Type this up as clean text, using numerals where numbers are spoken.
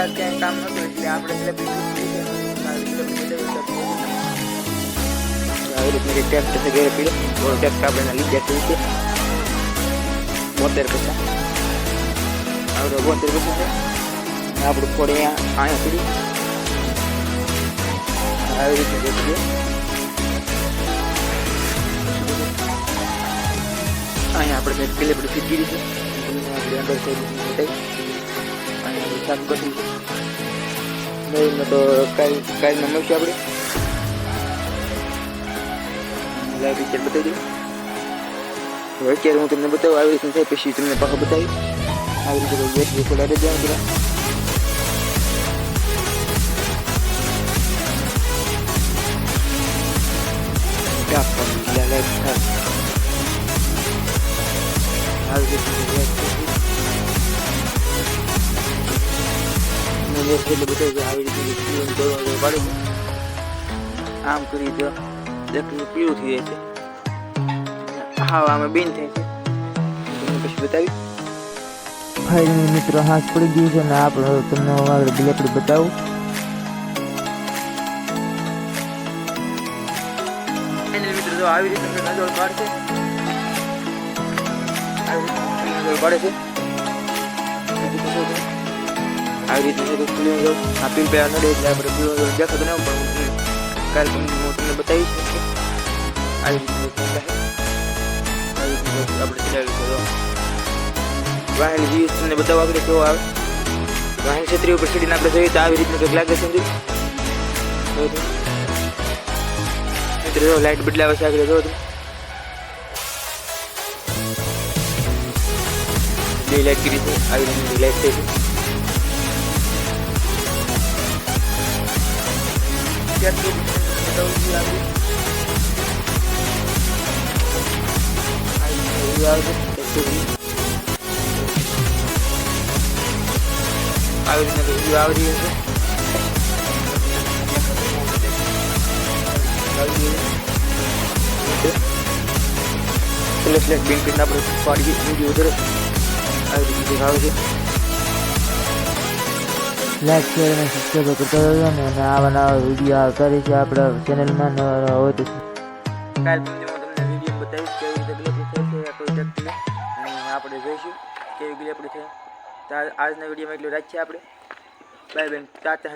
ક્યાંય કામ નહોતું એટલે આપણે આવી રીતની ટેક્સ છે ઘરે પીડે થોડો ટેક્સ આપણે લીધે છે 72% આપણે 72% છે આપણું થોડે અહીંયા પીડ્યું આવી રીતે પીડ્યું અહીંયા આપણે પેલે બધું ફીટ કરી છે આપણે અંદર સાઈડ અહીંયા સાફ કરી નવીનમાં તો કાલમાં મળશે આપણે લાઈવ પિક્ચર બતાવી દઉં હવે અત્યારે હું તમને બતાવું આવી રીતે થાય પછી તમને પાછો બતાવી આવી રીતે USB ખોલાવી દેવાનું પેલા આમ કરી દો પીળું થઈ જાય છે હા આમાં બેન થાય છે તમને પછી બતાવી ફાઇનલી મિત્રો હાથ પડી ગયું છે ને આપણે તમને આગળ બ્લેકડી બતાવું ફાઇનલી મિત્રો જો આવી રીતે નજર પાડશે નજર પાડે છે આવી રીતે છે તો પીળું જાઉં આ પીળ પેલા નડે એટલે આપણે પીળું દેખાતો ન પણ કાલે હું તમને બતાવીશ આવી રીતે આપણે ચલાવી શકો વાહન જીવ તમને બતાવવા આગળ કેવો આવે વાહન છત્રી ઉપર ચડીને આપણે જોઈએ તો આવી રીતનું કંઈક લાગે સમજો મિત્રો લાઇટ બદલાવે છે આગળ જો તમે બે લાઇટ કરી છે આવી રીતની લાઇટ થઈ છે ફ્લેશ બેન કરીને આપણે પાડી વિડીયો ઉતરે આવી રીતે આવે છે લાઈક શેર અને સબસ્ક્રાઈબ કરતા રહેજો ને આવા નવા વિડીયો આવતા રહેશે આપણા ચેનલમાં નવા હોય તો કાલ તમને વિડીયો બતાવીશ કેવી રીતે ગ્લેપડી થાય છે કોઈ વ્યક્તિને અને આપણે જોઈશું કેવી ગ્લેપડી થાય તો આજના વિડીયોમાં એટલું રાખીએ આપણે બાય બેન ટાટા